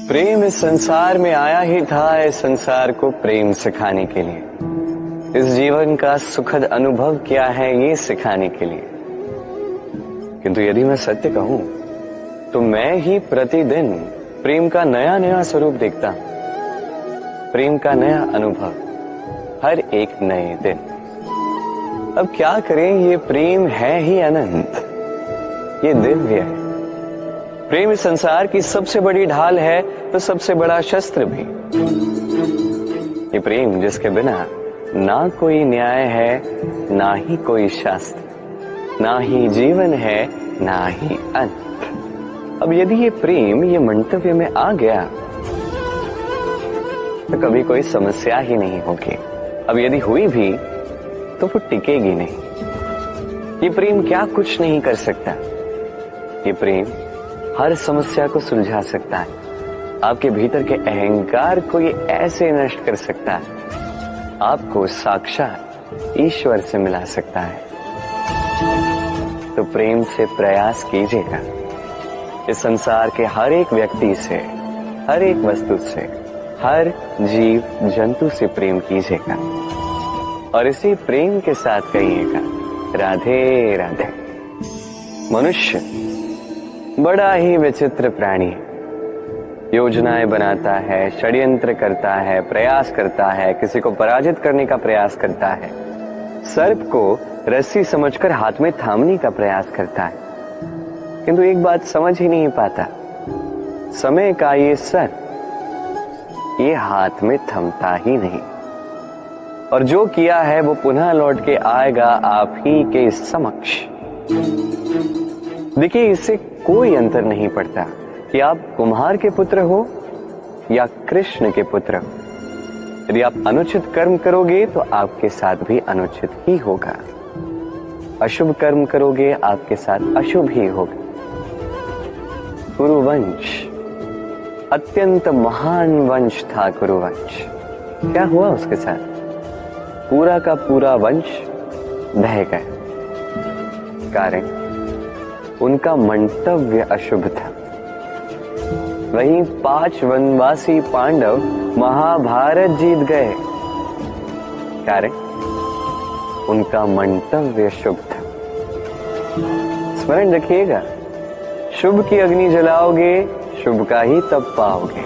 प्रेम इस संसार में आया ही था इस संसार को प्रेम सिखाने के लिए। इस जीवन का सुखद अनुभव क्या है ये सिखाने के लिए। किंतु यदि मैं सत्य कहूं तो मैं ही प्रतिदिन प्रेम का नया नया स्वरूप देखता हूं, प्रेम का नया अनुभव हर एक नए दिन। अब क्या करें, ये प्रेम है ही अनंत, ये दिव्य है। प्रेम इस संसार की सबसे बड़ी ढाल है तो सबसे बड़ा शस्त्र भी। ये प्रेम जिसके बिना ना कोई न्याय है, ना ही कोई शास्त्र, ना ही जीवन है, ना ही अंत। अब यदि ये प्रेम ये मंतव्य में आ गया तो कभी कोई समस्या ही नहीं होगी। अब यदि हुई भी तो वो टिकेगी नहीं। ये प्रेम क्या कुछ नहीं कर सकता। ये प्रेम हर समस्या को सुलझा सकता है। आपके भीतर के अहंकार को ये ऐसे नष्ट कर सकता है, आपको साक्षात ईश्वर से मिला सकता है। तो प्रेम से प्रयास कीजिएगा। इस संसार के हर एक व्यक्ति से, हर एक वस्तु से, हर जीव जंतु से प्रेम कीजिएगा और इसी प्रेम के साथ कहिएगा राधे राधे। मनुष्य बड़ा ही विचित्र प्राणी है। योजनाएं बनाता है, षड्यंत्र करता है, प्रयास करता है, किसी को पराजित करने का प्रयास करता है, सर्प को रस्सी समझकर हाथ में थामने का प्रयास करता है। किंतु एक बात समझ ही नहीं पाता, समय का ये सर्प ये हाथ में थमता ही नहीं और जो किया है वो पुनः लौट के आएगा आप ही के समक्ष। देखिए, इससे कोई अंतर नहीं पड़ता कि आप कुम्हार के पुत्र हो या कृष्ण के पुत्र हो। यदि आप अनुचित कर्म करोगे तो आपके साथ भी अनुचित ही होगा, अशुभ कर्म करोगे आपके साथ अशुभ ही होगा। कुरुवंश अत्यंत महान वंश था। कुरुवंश क्या हुआ उसके साथ? पूरा का पूरा वंश ढह गया। कारण उनका मंतव्य अशुभ था। वहीं 5 वनवासी पांडव महाभारत जीत गए, कारण उनका मंतव्य शुभ था। स्मरण रखिएगा, शुभ की अग्नि जलाओगे शुभ का ही तप पाओगे,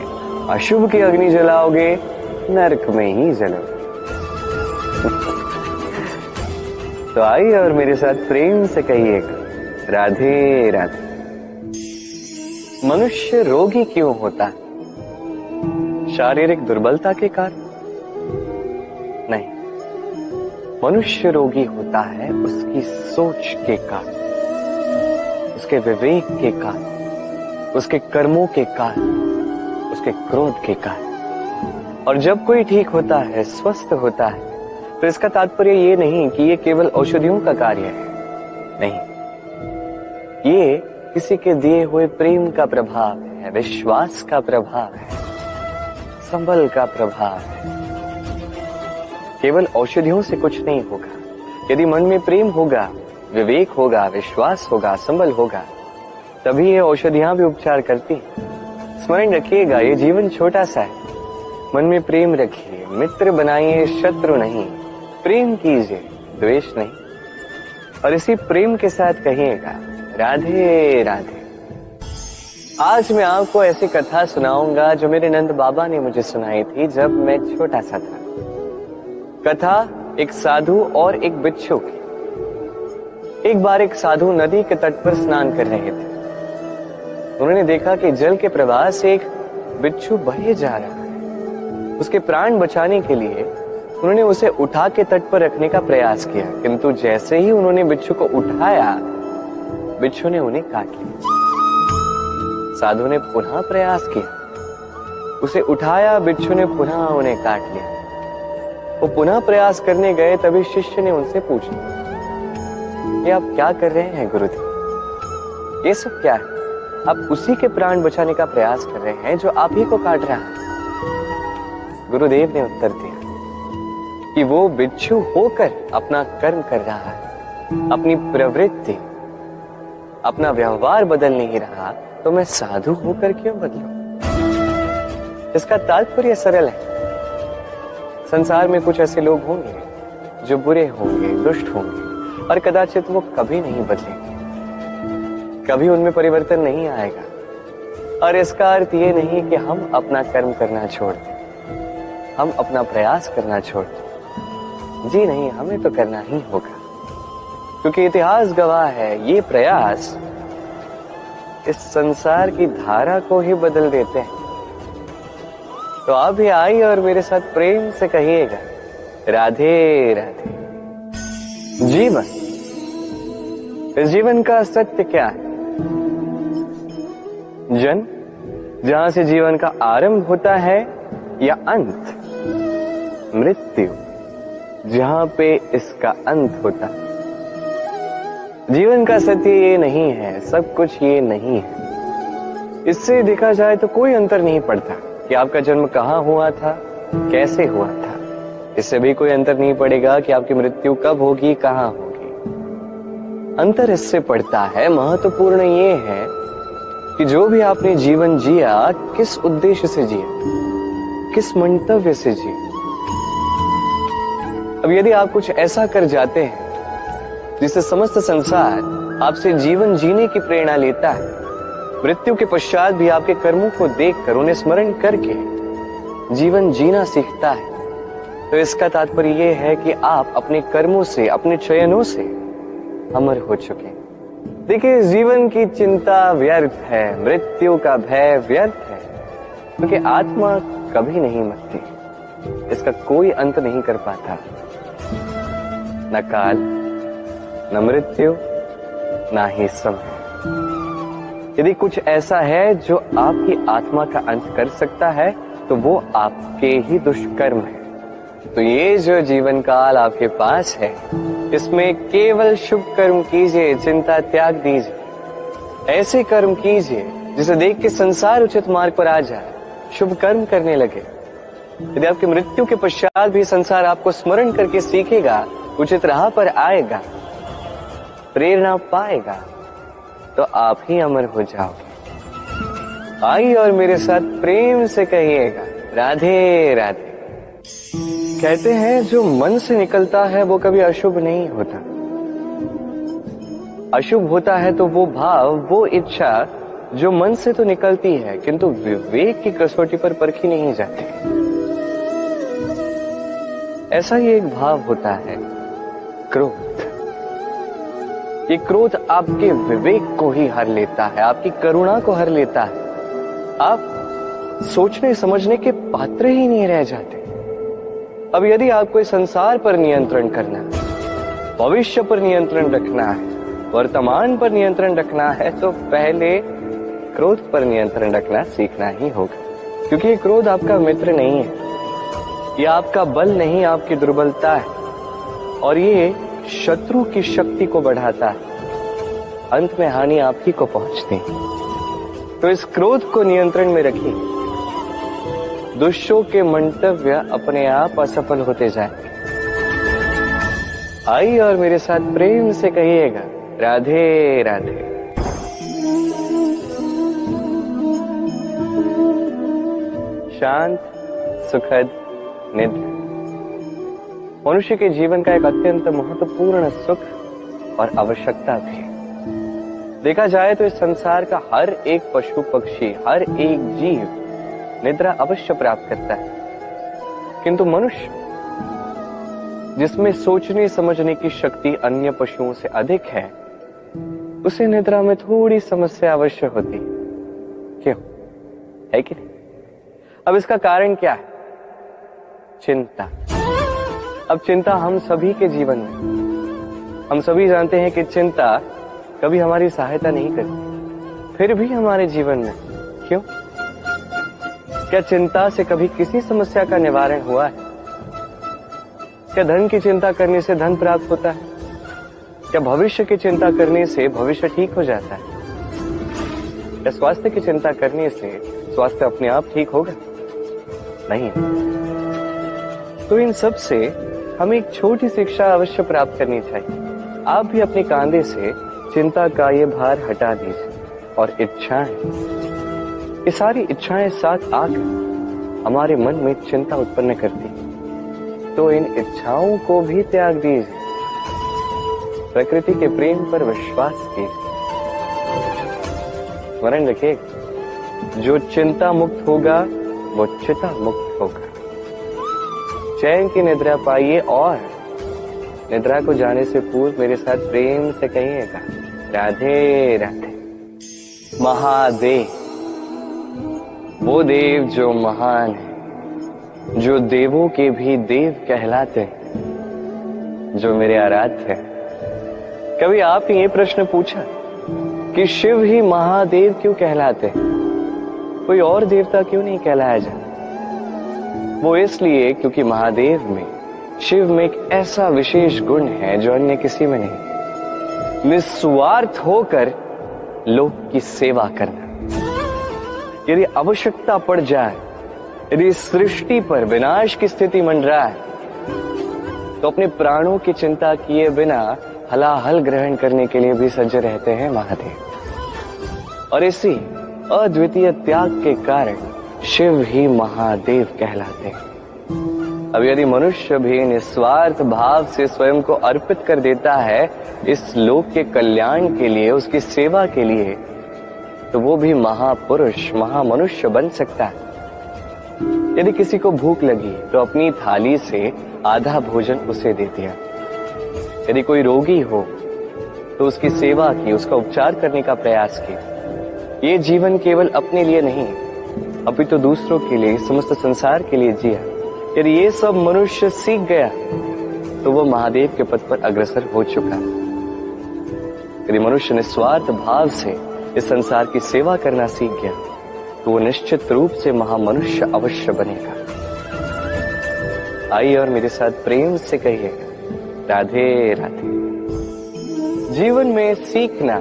अशुभ की अग्नि जलाओगे नरक में ही जलोगे। तो आइए और मेरे साथ प्रेम से कहिएगा राधे राधे। मनुष्य रोगी क्यों होता है? शारीरिक दुर्बलता के कारण नहीं, मनुष्य रोगी होता है उसकी सोच के कारण, उसके विवेक के कारण, उसके कर्मों के कारण, उसके क्रोध के कारण। और जब कोई ठीक होता है, स्वस्थ होता है, तो इसका तात्पर्य ये नहीं कि ये केवल औषधियों का कार्य है। नहीं, ये किसी के दिए हुए प्रेम का प्रभाव है, विश्वास का प्रभाव है, संबल का प्रभाव है। केवल औषधियों से कुछ नहीं होगा। यदि मन में प्रेम होगा, विवेक होगा, विश्वास होगा, संबल होगा, तभी ये औषधियां भी उपचार करती हैं। स्मरण रखिएगा, ये जीवन छोटा सा है। मन में प्रेम रखिए, मित्र बनाइए, शत्रु नहीं। प्रेम कीजिए, द्वेष नहीं। और इसी प्रेम के साथ कहिएगा राधे राधे। आज मैं आपको ऐसी कथा सुनाऊंगा जो मेरे नंद बाबा ने मुझे सुनाई थी जब मैं छोटा सा था। कथा एक साधु और एक बिच्छू की। एक बार एक साधु नदी के तट पर स्नान कर रहे थे। उन्होंने देखा कि जल के प्रवाह से एक बिच्छू बहे जा रहा है। उसके प्राण बचाने के लिए उन्होंने उसे उठा के तट पर रखने का प्रयास किया, किंतु जैसे ही उन्होंने बिच्छू को उठाया, बिच्छू ने उन्हें काट लिया। साधु ने पुनः प्रयास किया, उसे उठाया, बिच्छू ने पुनः उन्हें काट लिया। वो पुनः प्रयास करने गए, तभी शिष्य ने उनसे पूछा, ये आप क्या कर रहे हैं गुरुदेव? ये सब क्या है? आप उसी के प्राण बचाने का प्रयास कर रहे हैं जो आप ही को काट रहा है। गुरुदेव ने उत्तर दिया कि वो बिच्छू होकर अपना कर्म कर रहा है, अपनी प्रवृत्ति, अपना व्यवहार बदल नहीं रहा, तो मैं साधु होकर क्यों बदलूं? इसका तात्पर्य सरल है। संसार में कुछ ऐसे लोग होंगे जो बुरे होंगे, दुष्ट होंगे और कदाचित वो कभी नहीं बदलेंगे, कभी उनमें परिवर्तन नहीं आएगा। और इसका अर्थ ये नहीं कि हम अपना कर्म करना छोड़ दें, हम अपना प्रयास करना छोड़ दें। जी नहीं, हमें तो करना ही होगा, क्योंकि इतिहास गवाह है ये प्रयास इस संसार की धारा को ही बदल देते हैं। तो आप भी आइए और मेरे साथ प्रेम से कहिएगा, राधे राधे। जीवन, इस जीवन का सत्य क्या है? जन्म, जहां से जीवन का आरंभ होता है, या अंत? मृत्यु, जहां पे इसका अंत होता है। जीवन का सत्य ये नहीं है, सब कुछ ये नहीं है। इससे देखा जाए तो कोई अंतर नहीं पड़ता कि आपका जन्म कहां हुआ था, कैसे हुआ था। इससे भी कोई अंतर नहीं पड़ेगा कि आपकी मृत्यु कब होगी, कहां होगी। अंतर इससे पड़ता है, महत्वपूर्ण ये है कि जो भी आपने जीवन जिया, किस उद्देश्य से जिया, किस मंतव्य से जिया। अब यदि आप कुछ ऐसा कर जाते हैं जिससे समस्त संसार आपसे जीवन जीने की प्रेरणा लेता है, मृत्यु के पश्चात भी आपके कर्मों को देखकर, उन्हें स्मरण करके जीवन जीना सीखता है, तो इसका तात्पर्य यह है कि आप अपने कर्मों से, अपने चयनों से अमर हो चुके हैं। देखिए, जीवन की चिंता व्यर्थ है, मृत्यु का भय व्यर्थ है, क्योंकि आत्मा कभी नहीं मरती, इसका कोई अंत नहीं कर पाता। न काल, न मृत्यु, ना ही समय। यदि कुछ ऐसा है जो आपकी आत्मा का अंत कर सकता है, तो वो आपके ही दुष्कर्म है। तो ये जो जीवन काल आपके पास है, इसमें केवल शुभ कर्म कीजिए, चिंता त्याग दीजिए। ऐसे कर्म कीजिए जिसे देख के संसार उचित मार्ग पर आ जाए, शुभ कर्म करने लगे। यदि आपकी मृत्यु के पश्चात भी संसार आपको स्मरण करके सीखेगा, उचित राह पर आएगा, प्रेरणा पाएगा, तो आप ही अमर हो जाओगे। आइए और मेरे साथ प्रेम से कहिएगा, राधे राधे। कहते हैं जो मन से निकलता है वो कभी अशुभ नहीं होता। अशुभ होता है तो वो भाव, वो इच्छा जो मन से तो निकलती है, किंतु विवेक की कसौटी पर परखी नहीं जाती। ऐसा ही एक भाव होता है क्रोध। ये क्रोध आपके विवेक को ही हर लेता है, आपकी करुणा को हर लेता है। आप सोचने समझने के पात्र ही नहीं रह जाते। अब यदि आपको इस संसार पर नियंत्रण करना है, भविष्य पर नियंत्रण रखना है, वर्तमान पर नियंत्रण रखना है, तो पहले क्रोध पर नियंत्रण रखना सीखना ही होगा। क्योंकि ये क्रोध आपका मित्र नहीं है, ये आपका बल नहीं, आपकी दुर्बलता है, और ये शत्रु की शक्ति को बढ़ाता है। अंत में हानि आप ही को पहुंचती है। तो इस क्रोध को नियंत्रण में रखिए। दुष्टों के मंतव्य अपने आप असफल होते जाएंगे। आइए और मेरे साथ प्रेम से कहिएगा, राधे राधे। शांत सुखद निद्रा मनुष्य के जीवन का एक अत्यंत महत्वपूर्ण सुख और आवश्यकता भी है। देखा जाए तो इस संसार का हर एक पशु पक्षी, हर एक जीव निद्रा अवश्य प्राप्त करता है, किंतु मनुष्य, जिसमें सोचने समझने की शक्ति अन्य पशुओं से अधिक है, उसे निद्रा में थोड़ी समस्या अवश्य होती है। क्यों? है कि नहीं? अब इसका कारण क्या है? चिंता। अब चिंता हम सभी के जीवन में, हम सभी जानते हैं कि चिंता कभी हमारी सहायता नहीं करती, फिर भी हमारे जीवन में क्यों? क्या चिंता से कभी किसी समस्या का निवारण हुआ है? क्या धन की चिंता करने से धन प्राप्त होता है? क्या भविष्य की चिंता करने से भविष्य ठीक हो जाता है? क्या स्वास्थ्य की चिंता करने से स्वास्थ्य अपने आप ठीक होगा? नहीं। तो इन सब से हमें एक छोटी शिक्षा अवश्य प्राप्त करनी चाहिए। आप भी अपने कांधे से चिंता का ये भार हटा दीजिए और इच्छाएं, ये सारी इच्छाएं साथ आकर हमारे मन में चिंता उत्पन्न करती, तो इन इच्छाओं को भी त्याग दीजिए। प्रकृति के प्रेम पर विश्वास कीजिए। स्मरण रखिए, जो चिंता मुक्त होगा वो चिता मुक्त होगा। चैन की निद्रा पाइए और निद्रा को जाने से पूर्व मेरे साथ प्रेम से कहिएगा, राधे राधे। महादेव, वो देव जो महान है, जो देवों के भी देव कहलाते हैं, जो मेरे आराध्य हैं। कभी आपने ये प्रश्न पूछा कि शिव ही महादेव क्यों कहलाते हैं, कोई और देवता क्यों नहीं कहलाया जाता? वो इसलिए क्योंकि महादेव में, शिव में एक ऐसा विशेष गुण है जो अन्य किसी में नहीं। निस्वार्थ होकर लोक की सेवा करना। यदि आवश्यकता पड़ जाए, यदि सृष्टि पर विनाश की स्थिति मंडराए, तो अपने प्राणों की चिंता किए बिना हलाहल ग्रहण करने के लिए भी सज्ज रहते हैं महादेव। और इसी अद्वितीय त्याग के कारण शिव ही महादेव कहलाते हैं। अब यदि मनुष्य भी निस्वार्थ भाव से स्वयं को अर्पित कर देता है इस लोक के कल्याण के लिए, उसकी सेवा के लिए, तो वो भी महापुरुष, महामनुष्य बन सकता है। यदि किसी को भूख लगी तो अपनी थाली से आधा भोजन उसे दे दिया। यदि कोई रोगी हो तो उसकी सेवा की, उसका उपचार करने का प्रयास किया। ये जीवन केवल अपने लिए नहीं, अभी तो दूसरों के लिए, समस्त संसार के लिए जिया। यदि ये सब मनुष्य सीख गया तो वो महादेव के पद पर अग्रसर हो चुका है। यदि मनुष्य निस्वार्थ भाव से इस संसार की सेवा करना सीख गया तो वो निश्चित रूप से महामनुष्य अवश्य बनेगा। आइए और मेरे साथ प्रेम से कहिएगा, राधे राधे। जीवन में सीखना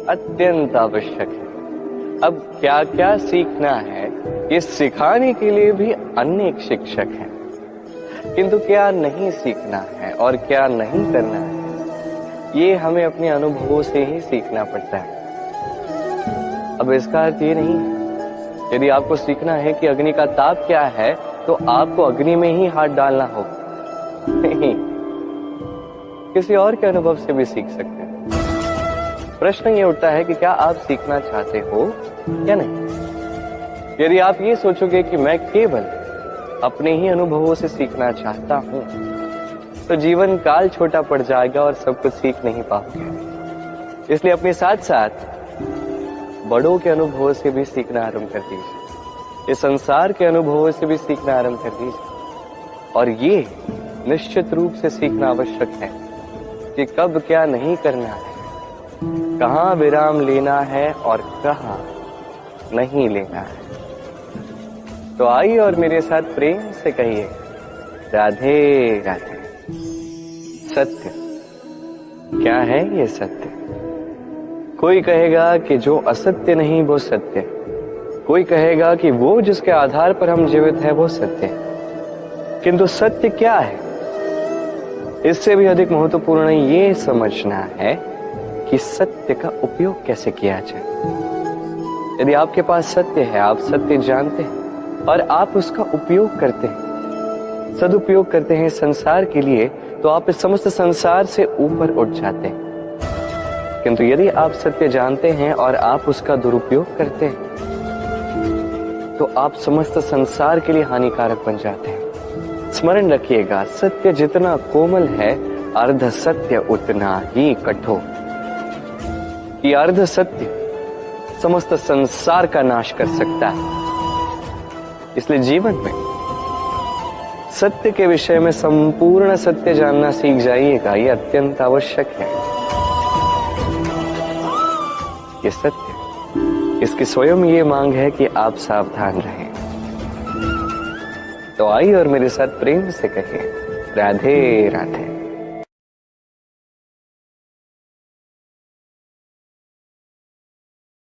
अत्यंत आवश्यक है। अब क्या क्या सीखना है, ये सिखाने के लिए भी अनेक शिक्षक हैं, किंतु क्या नहीं सीखना है और क्या नहीं करना है, ये हमें अपने अनुभवों से ही सीखना पड़ता है। अब इसका अर्थ ये नहीं है यदि आपको सीखना है कि अग्नि का ताप क्या है तो आपको अग्नि में ही हाथ डालना होगा। नहीं, किसी और के अनुभव से भी सीख सकते हैं। प्रश्न ये उठता है कि क्या आप सीखना चाहते हो या नहीं। यदि आप ये सोचोगे कि मैं केवल अपने ही अनुभवों से सीखना चाहता हूं, तो जीवन काल छोटा पड़ जाएगा और सब कुछ सीख नहीं पाओगे। इसलिए अपने साथ साथ बड़ों के अनुभवों से भी सीखना आरंभ कर दीजिए। इस संसार के अनुभवों से भी सीखना आरंभ कर दीजिए। और ये निश्चित रूप से सीखना आवश्यक है कि कब क्या नहीं करना है, कहाँ विराम लेना है और कहाँ नहीं लेना है। तो आइए और मेरे साथ प्रेम से कहिए, राधे राधे। सत्य क्या है ये सत्य? कोई कहेगा कि जो असत्य नहीं वो सत्य, कोई कहेगा कि वो जिसके आधार पर हम जीवित हैं वो सत्य है। किंतु सत्य क्या है? इससे भी अधिक महत्वपूर्ण ये समझना है कि सत्य का उपयोग कैसे किया जाए। यदि आपके पास सत्य है, आप सत्य जानते हैं और आप उसका उपयोग करते हैं, सदुपयोग करते हैं संसार के लिए, तो आप इस समस्त संसार से ऊपर उठ जाते हैं। किंतु यदि आप सत्य जानते हैं और आप उसका दुरुपयोग करते हैं, तो आप समस्त संसार के लिए हानिकारक बन जाते हैं। स्मरण रखिएगा, सत्य जितना कोमल है, अर्ध सत्य उतना ही कठोर। ये अर्ध सत्य समस्त संसार का नाश कर सकता है। इसलिए जीवन में सत्य के विषय में संपूर्ण सत्य जानना सीख जाइएगा, ये अत्यंत आवश्यक है। ये सत्य, इसकी स्वयं ये मांग है कि आप सावधान रहें। तो आइए और मेरे साथ प्रेम से कहें, राधे राधे।